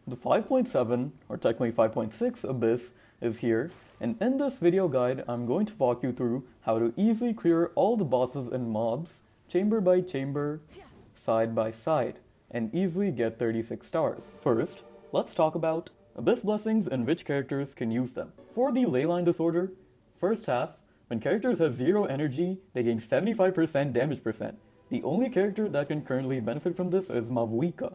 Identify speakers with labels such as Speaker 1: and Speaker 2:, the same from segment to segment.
Speaker 1: The 5.7, or technically 5.6 Abyss is here, and in this video guide, I'm going to walk you through how to easily clear all the bosses and mobs, chamber by chamber, side by side, and easily get 36 stars. First, let's talk about Abyss Blessings and which characters can use them. For the Leyline Disorder, first half, when characters have 0 energy, they gain 75% damage percent. The only character that can currently benefit from this is Mavuika.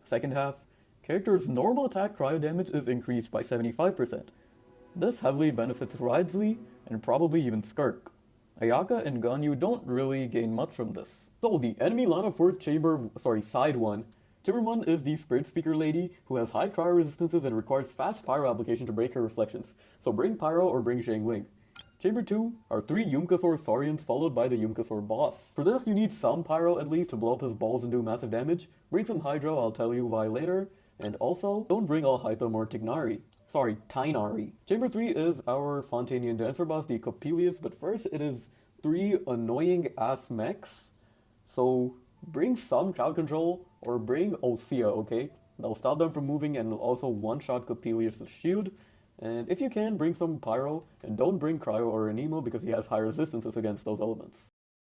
Speaker 1: Second half, characters' normal attack cryo damage is increased by 75%. This heavily benefits Ridsley and probably even Skirk. Ayaka and Ganyu don't really gain much from this. So the enemy lineup for side 1. Chamber 1 is the Spiritspeaker lady who has high cryo resistances and requires fast pyro application to break her reflections. So bring pyro or bring Xiangling. Chamber 2 are 3 Yumkasaur Saurians followed by the Yumkasaur boss. For this you need some pyro at least to blow up his balls and do massive damage. Bring some Hydro, I'll tell you why later. And also, don't bring all Hytham or Tighnari. Chamber 3 is our Fontanian Dancer boss, the Coppelius, but first it is 3 annoying ass Meks. So bring some crowd control or bring Osea, okay? That'll stop them from moving and will also one-shot Coppelius' shield. And if you can, bring some pyro, and don't bring Cryo or Anemo because he has high resistances against those elements.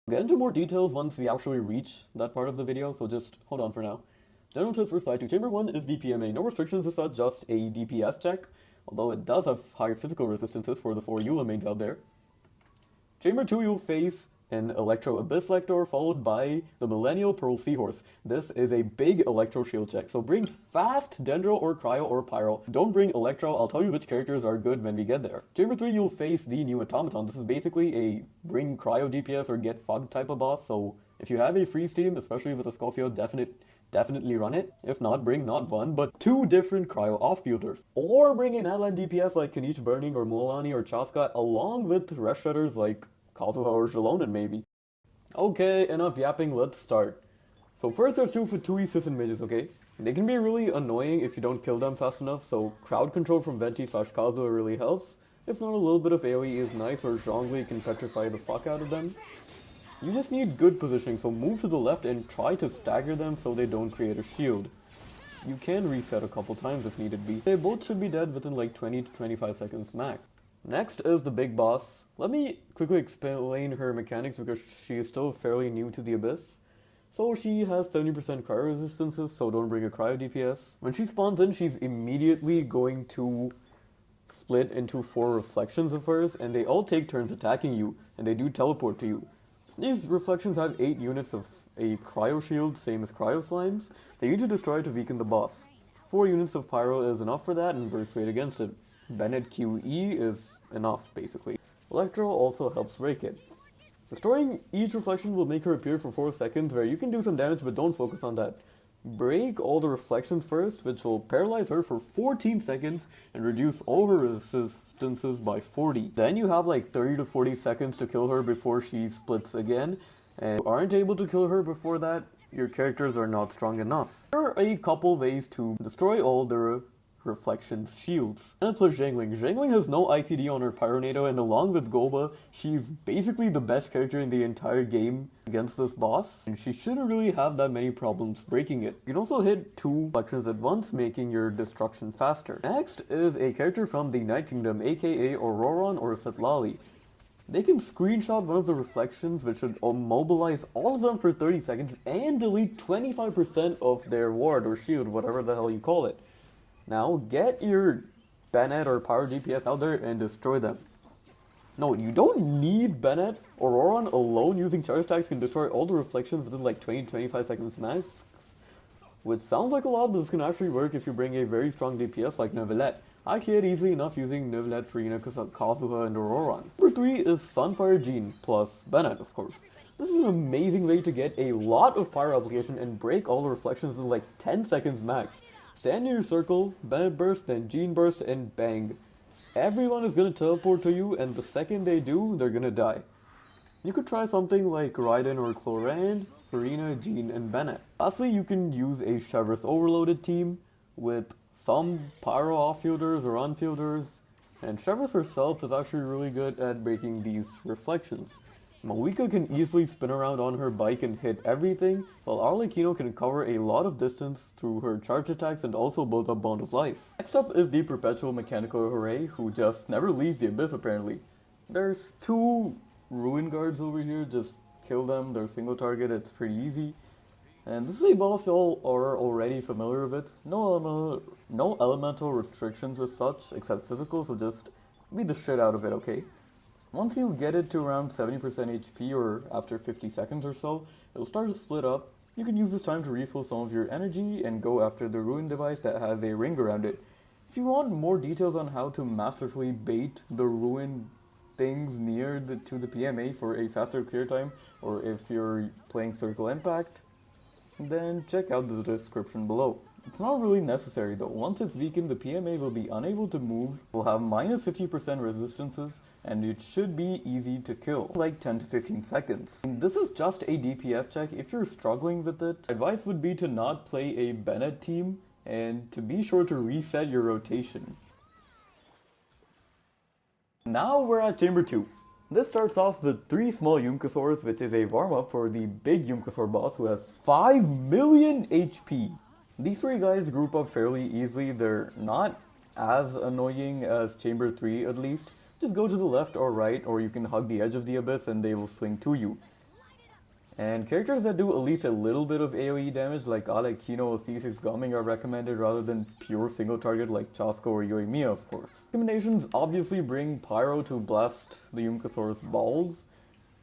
Speaker 1: I'll get into more details once we actually reach that part of the video, so just hold on for now. General tips for side 2. Chamber 1 is DPMA. No restrictions as such, just a DPS check, although it does have higher physical resistances for the 4 Eula mains out there. Chamber 2 you'll face an Electro Abyss Lector followed by the Millennial Pearl Seahorse. This is a big Electro shield check, so bring fast Dendro or Cryo or Pyro. Don't bring Electro, I'll tell you which characters are good when we get there. Chamber 3 you'll face the new Automaton. This is basically a bring Cryo DPS or get fucked type of boss, so if you have a freeze team, especially with a Scoffio, definitely run it. If not, bring not 1, but 2 different Cryo off-fielders. Or bring an Atlan DPS like Kanichi Burning or Mualani or Chaska along with rest shredders like Kazuha or Jalonen maybe. Okay, enough yapping, let's start. So first there's 2 Fatui Sisson mages, okay? They can be really annoying if you don't kill them fast enough, so crowd control from Venti/Kazuha really helps. If not, a little bit of AoE is nice, or Zhongli can petrify the fuck out of them. You just need good positioning, so move to the left and try to stagger them so they don't create a shield. You can reset a couple times if needed be. They both should be dead within like 20 to 25 seconds max. Next is the big boss. Let me quickly explain her mechanics because she is still fairly new to the Abyss. So she has 70% cryo resistances, so don't bring a cryo DPS. When she spawns in, she's immediately going to split into 4 reflections of hers, and they all take turns attacking you, and they do teleport to you. These reflections have 8 units of a cryo shield, same as cryo slimes. They need to destroy to weaken the boss. 4 units of pyro is enough for that, and burst rate against it. Bennett QE is enough, basically. Electro also helps break it. Destroying each reflection will make her appear for 4 seconds, where you can do some damage, but don't focus on that. Break all the reflections first, which will paralyze her for 14 seconds and reduce all her resistances by 40. Then you have like 30 to 40 seconds to kill her before she splits again, and if you aren't able to kill her before that, your characters are not strong enough. There are a couple ways to destroy all the reflections shields. And plus Xiangling. Xiangling has no ICD on her Pyronado, and along with Goba, she's basically the best character in the entire game against this boss, and she shouldn't really have that many problems breaking it. You can also hit 2 reflections at once, making your destruction faster. Next is a character from the Night Kingdom, aka Auroron or Setlali. They can screenshot one of the reflections, which should mobilize all of them for 30 seconds and delete 25% of their ward or shield, whatever the hell you call it. Now, get your Bennett or Power DPS out there and destroy them. No, you don't need Bennett. Auroron alone using charge attacks can destroy all the reflections within like 20-25 seconds max. Which sounds like a lot, but this can actually work if you bring a very strong DPS like Neuvillette. I cleared easily enough using Neuvillette, Furina, Kazuha, and Auroron. Number 3 is Sunfire Jean, plus Bennett, of course. This is an amazing way to get a lot of pyro application and break all the reflections in like 10 seconds max. Stand in your circle, Bennett burst, then Jean burst, and bang. Everyone is gonna teleport to you, and the second they do, they're gonna die. You could try something like Raiden or Chlorand, Farina, Jean, and Bennett. Lastly, you can use a Chevreuse overloaded team with some pyro off-fielders or on-fielders, and Chevreuse herself is actually really good at breaking these reflections. Moika can easily spin around on her bike and hit everything, while Arlecchino can cover a lot of distance through her charge attacks and also build up Bond of Life. Next up is the Perpetual Mechanical Hooray, who just never leaves the Abyss apparently. There's two Ruin Guards over here, just kill them, they're single target, it's pretty easy. And this is a boss y'all are already familiar with. No elemental restrictions as such, except physical, so just beat the shit out of it, okay? Once you get it to around 70% HP, or after 50 seconds or so, it'll start to split up. You can use this time to refill some of your energy and go after the Ruin device that has a ring around it. If you want more details on how to masterfully bait the Ruin things near to the PMA for a faster clear time, or if you're playing Circle Impact, then check out the description below. It's not really necessary though. Once it's weakened, the PMA will be unable to move, will have minus 50% resistances, and it should be easy to kill, like 10 to 15 seconds. And this is just a DPS check. If you're struggling with it, advice would be to not play a Bennett team and to be sure to reset your rotation. Now we're at Chamber 2. This starts off with 3 small Yumkasaurs, which is a warm-up for the big Yumkasaur boss who has 5 million HP. These 3 guys group up fairly easily. They're not as annoying as Chamber 3 at least. Just go to the left or right, or you can hug the edge of the Abyss and they will swing to you. And characters that do at least a little bit of AoE damage like Arlecchino or C6 Gumming are recommended rather than pure single target like Chasco or Yoimiya, of course. Recommendations obviously bring Pyro to blast the Yumkasaur's balls.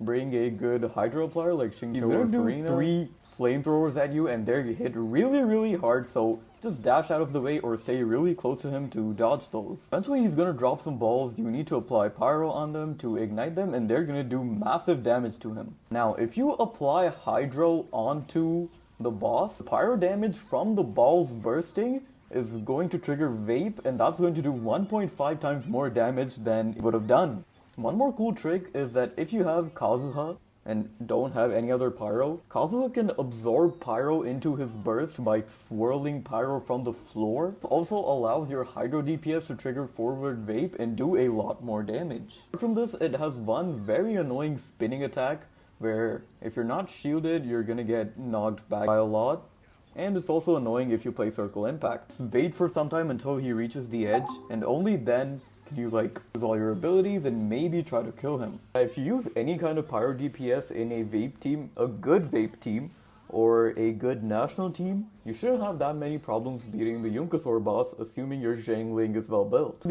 Speaker 1: Bring a good Hydro Applier like Xingqiu or Farina. 3 flamethrowers at you and they're hit really hard, so just dash out of the way or stay really close to him to dodge those. Eventually he's gonna drop some balls, you need to apply pyro on them to ignite them and they're gonna do massive damage to him. Now if you apply hydro onto the boss, the pyro damage from the balls bursting is going to trigger vape and that's going to do 1.5 times more damage than it would have done. One more cool trick is that if you have Kazuha and don't have any other pyro, Kazuha can absorb pyro into his burst by swirling pyro from the floor. This also allows your Hydro DPS to trigger forward vape and do a lot more damage. Apart from this, it has one very annoying spinning attack where if you're not shielded, you're gonna get knocked back by a lot. And it's also annoying if you play Circle Impact. Just wait for some time until he reaches the edge and only then can you use all your abilities and maybe try to kill him. If you use any kind of pyro DPS in a vape team, a good vape team, or a good national team, you shouldn't have that many problems beating the Yumkasaur boss, assuming your Zhangling is well built.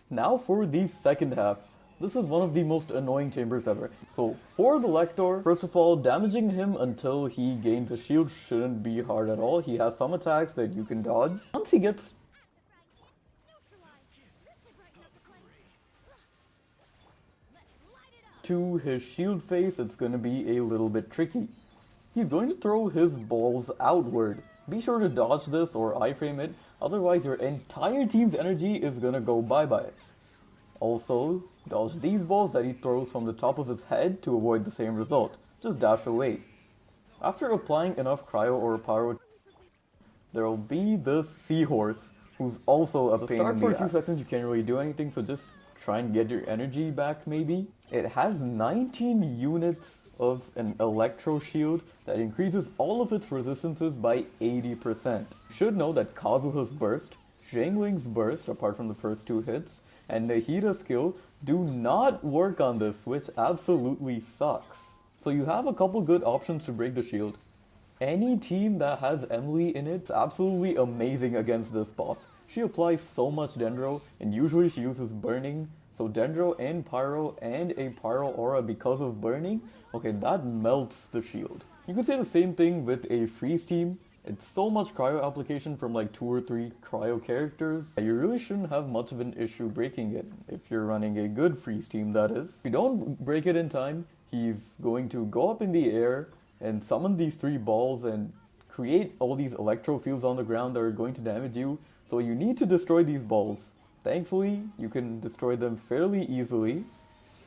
Speaker 1: Now for the second half. This is one of the most annoying chambers ever. So for the Lector, first of all, damaging him until he gains a shield shouldn't be hard at all. He has some attacks that you can dodge. Once he gets to his shield face, it's gonna be a little bit tricky. He's going to throw his balls outward. Be sure to dodge this or iframe it, otherwise your entire team's energy is gonna go bye-bye. Also, dodge these balls that he throws from the top of his head to avoid the same result. Just dash away. After applying enough cryo or pyro, there will be the Seahorse, who's also a pain in the ass. For a few seconds you can't really do anything, so just try and get your energy back maybe. It has 19 units of an Electro shield that increases all of its resistances by 80%. You should know that Kazuha's burst, Zhangling's burst apart from the first 2 hits, and Nahida's skill do not work on this, which absolutely sucks. So you have a couple good options to break the shield. Any team that has Emily in it is absolutely amazing against this boss. She applies so much Dendro, and usually she uses burning, so Dendro and Pyro and a Pyro aura because of burning, okay, that melts the shield. You could say the same thing with a freeze team. It's so much cryo application from like 2 or 3 cryo characters that you really shouldn't have much of an issue breaking it, if you're running a good freeze team that is. If you don't break it in time, he's going to go up in the air and summon these 3 balls and create all these electro fields on the ground that are going to damage you, so you need to destroy these balls. Thankfully, you can destroy them fairly easily,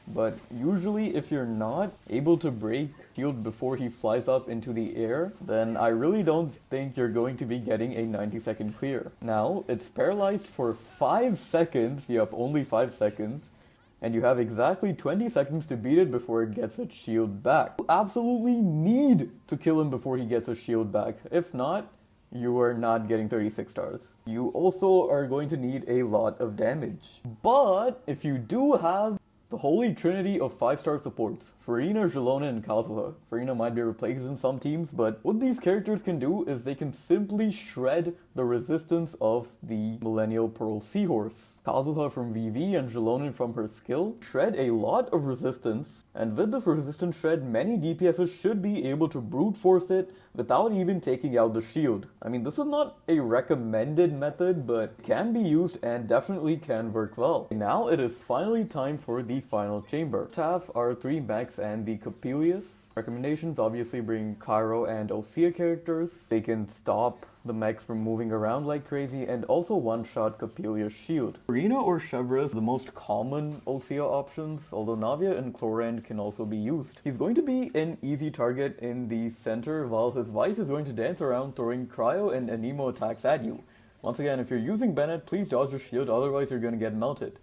Speaker 1: but usually if you're not able to break shield before he flies up into the air, then I really don't think you're going to be getting a 90-second clear. Now, it's paralyzed for 5 seconds, yep, only 5 seconds, and you have exactly 20 seconds to beat it before it gets its shield back. You absolutely need to kill him before he gets his shield back. If not, you are not getting 36 stars. You also are going to need a lot of damage. But if you do have the holy trinity of 5-star supports, Furina, Jelona, and Kazuha. Furina might be replaced in some teams, but what these characters can do is they can simply shred the resistance of the Millennial Pearl Seahorse. Kazuha from VV and Jelona from her skill shred a lot of resistance, and with this resistance shred, many DPSs should be able to brute force it without even taking out the shield. I mean, this is not a recommended method, but can be used and definitely can work well. Now it is finally time for the final chamber. Staff are 3 Meks and the Coppelius. Recommendations obviously bring Cryo and Osea characters. They can stop the Meks from moving around like crazy and also one-shot Coppelius shield. Furina or Chevreuse are the most common Osea options, although Navia and Chlorand can also be used. He's going to be an easy target in the center while his wife is going to dance around throwing Cryo and Anemo attacks at you. Once again, if you're using Bennett, please dodge the shield, otherwise you're going to get melted.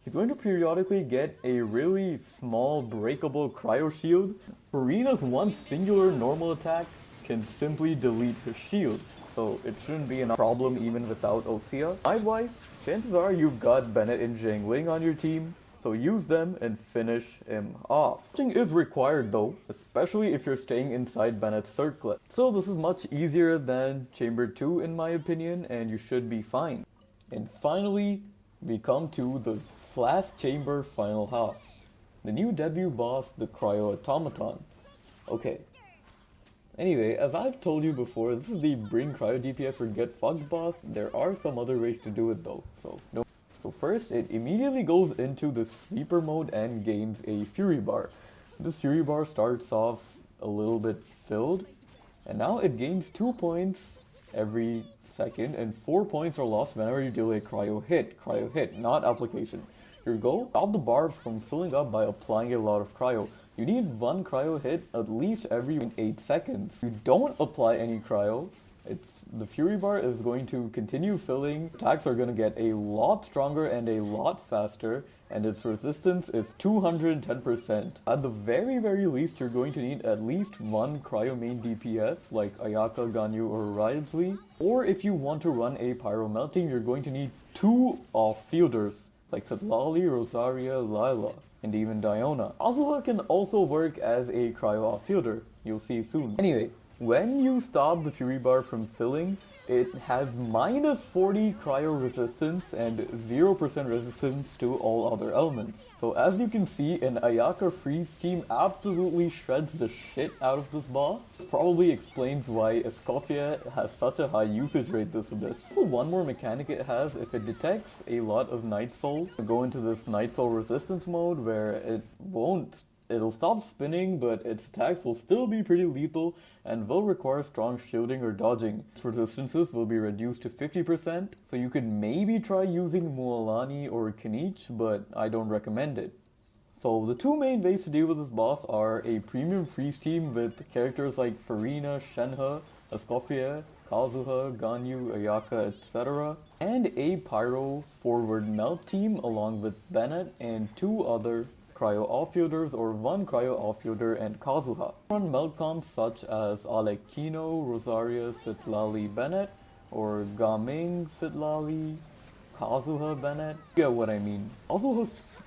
Speaker 1: He's going to periodically get a really small breakable cryo shield. Furina's one singular normal attack can simply delete his shield, so it shouldn't be a problem even without Osea. Side-wise, chances are you've got Bennett and Jangling on your team, so use them and finish him off. Watching is required though, especially if you're staying inside Bennett's circlet. So this is much easier than Chamber 2 in my opinion, and you should be fine. And finally, we come to the last chamber final half. The new debut boss, the Cryo Automaton. Okay. Anyway, as I've told you before, this is the bring Cryo DPS or get fucked boss. There are some other ways to do it though, so no. So first, it immediately goes into the sleeper mode and gains a Fury Bar. This Fury Bar starts off a little bit filled, and now it gains 2 points every second, and 4 points are lost whenever you deal a cryo hit, not application. Your goal, stop the bar from filling up by applying a lot of cryo. You need 1 cryo hit at least every 8 seconds. If you don't apply any cryo, the Fury Bar is going to continue filling, attacks are going to get a lot stronger and a lot faster, and its resistance is 210%. At the very least, you're going to need at least 1 cryo main DPS like Ayaka, Ganyu, or Raidsli. Or if you want to run a Pyro Melting, you're going to need 2 off-fielders like Citlali, Rosaria, Lila, and even Diona. Azula can also work as a cryo off-fielder. You'll see soon. Anyway, when you stop the Fury Bar from filling, it has minus 40 cryo resistance and 0% resistance to all other elements. So as you can see, an Ayaka freeze team absolutely shreds the shit out of this boss. This probably explains why Escoffier has such a high usage rate this abyss. So one more mechanic it has, if it detects a lot of Night Soul, go into this Night Soul resistance mode where it'll stop spinning, but its attacks will still be pretty lethal and will require strong shielding or dodging. Its resistances will be reduced to 50%, so you could maybe try using Mualani or Kanich, but I don't recommend it. So the 2 main ways to deal with this boss are a premium freeze team with characters like Furina, Shenhe, Escoffier, Kazuha, Ganyu, Ayaka, etc. and a Pyro forward melt team along with Bennett and 2 other cryo off-fielders or 1 cryo off-fielder and Kazuha. Run melt comps such as Alekino, Rosaria, Citlali, Bennett, or Gaming, Citlali, Kazuha, Bennett. You get what I mean. Kazuha's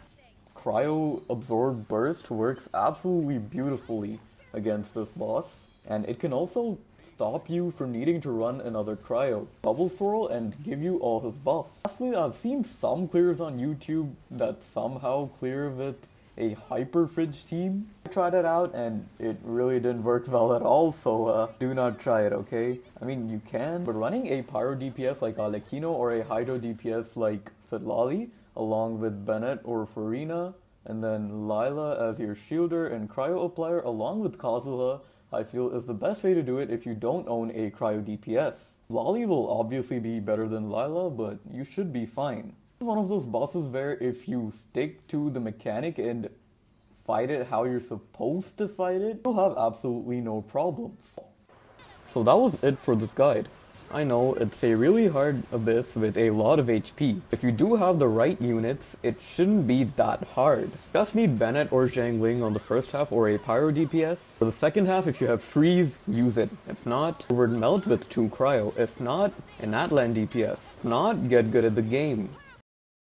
Speaker 1: cryo absorb burst works absolutely beautifully against this boss, and it can also stop you from needing to run another cryo, bubble swirl, and give you all his buffs. Lastly, I've seen some clears on YouTube that somehow clear with a hyper fridge team. I tried it out and it really didn't work well at all, so do not try it, okay? I mean, you can, but running a pyro DPS like Alekino or a hydro DPS like Citlali along with Bennett or Furina, and then Lila as your shielder and cryo applier along with Kazuha, I feel is the best way to do it if you don't own a cryo DPS. Lali will obviously be better than Lila, but you should be fine. This is one of those bosses where if you stick to the mechanic and fight it how you're supposed to fight it, you'll have absolutely no problems. So that was it for this guide. I know, it's a really hard abyss with a lot of HP. If you do have the right units, it shouldn't be that hard. Just need Bennett or Zhangling on the first half or a Pyro DPS. For the second half, if you have Freeze, use it. If not, Wayward Melt with 2 Cryo. If not, an Atlan DPS. If not, get good at the game.